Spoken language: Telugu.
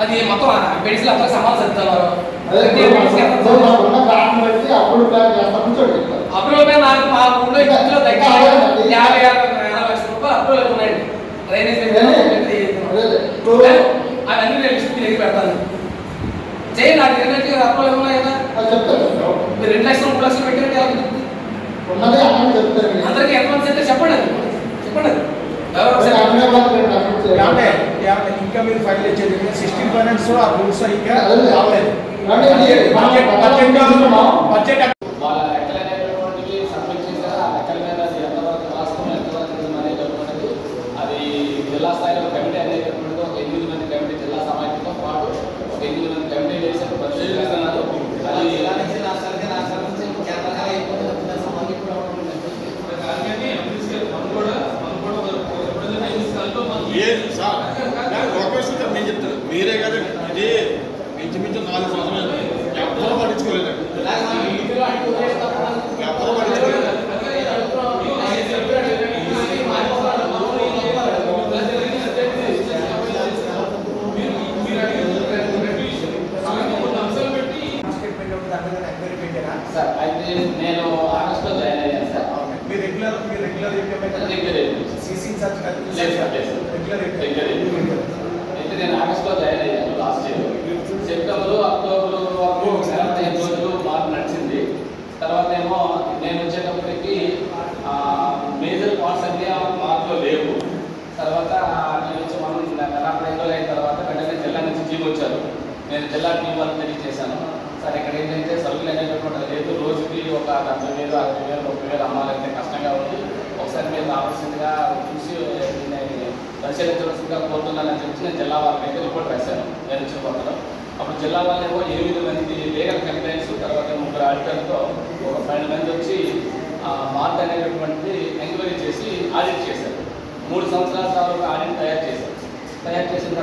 అది మొత్తం మెడిసిన్ అందరూ సమాధానం చెప్తున్నారు. అప్రూవల్ పైన నాకు మా ఊళ్ళో ఇంట్లో దగ్గర 50-60 లక్షల రూపాయలు అప్రూవల్ ఉన్నాయండి. డ్రైనేజ్ అవన్నీ నేను లిస్ట్ తిరిగి పెడతాను. చేయండి, నాకు 2 లక్షలు అప్రూవల్ ఉన్నాయి కదా. మీరు 2 లక్షలు 3 లక్షలు పెట్టినట్టు అందరికీ అడ్వాన్స్ అయితే చెప్పండి. అది ఇంకా మీరు ఫైల్ ఇచ్చేది 16 ఫైనాన్స్ ఆ రూల్స్ ఇంకా రాలేదు. బడ్జెట్ వాళ్ళ లెక్కలు అనేటువంటివి సబ్మిట్ చేశారు. ఆ లెక్కల మీద అది ఎంతవరకు వాస్తవం ఎంతవరకు అనేది అది జిల్లా స్థాయిలో కమిటీ అనేటువంటిది ఒక 8 మంది కమిటీ, జిల్లా సమాఖ్యతో పాటు ఒక 8 మంది కమిటీ వేసారు, పరిశీలిస్తున్నారు. అది నేను చెప్తాను మీరే కదా, ఇది ఇంచుమించు 4 సంవత్సరాలు ఎవరో పట్టించుకోలేదు. సార్ అయితే నేను ఆగస్టులో జాయిన్ అయ్యాను సార్. మీ రెగ్యులర్ సీసీ ఇన్ఛార్జ్ అయితే నేను ఆగస్టులో జాయిన్ అయ్యాను లాస్ట్ ఇయర్. సెప్టెంబరు అక్టోబరు వరకు 75 రోజులు మార్పు నడిచింది. తర్వాత ఏమో నేను వచ్చేటప్పటికి మేజర్ పార్ట్స్ అన్నీ మార్పులో లేవు. తర్వాత నేను వచ్చి మనం 45 రోజులు అయిన తర్వాత వెంటనే జిల్లా నుంచి టీం వచ్చారు. నేను జిల్లా టీం వాళ్ళకి తెలియజేశాను. సార్ ఇక్కడ ఏంటంటే సరుకులు అనేటటువంటి లేదు, రోజుకి ఒక 70,000, 60,000, 30,000 అమ్మాలంటే కష్టంగా ఉంది. ఒకసారి మీరు రావాల్సిందిగా చూసి పరిశీలించవలసిందిగా కోరుతున్నానని చెప్పి నేను జిల్లా వాళ్ళకి అయితే రిపోర్ట్ రాశాను. నేను వచ్చిన కొత్తలో అప్పుడు జిల్లా వాళ్ళేమో 8 మంది లీగల్ కంప్లైంట్స్, తర్వాత 3 ఆడిటర్తో ఒక 12 మంది వచ్చి మార్క్ అనేటటువంటి ఎంక్వైరీ చేసి ఆడిట్ చేశారు. 3 సంవత్సరాల తర్వాత ఆడిట్ తయారు చేశారు. తయారు చేసిన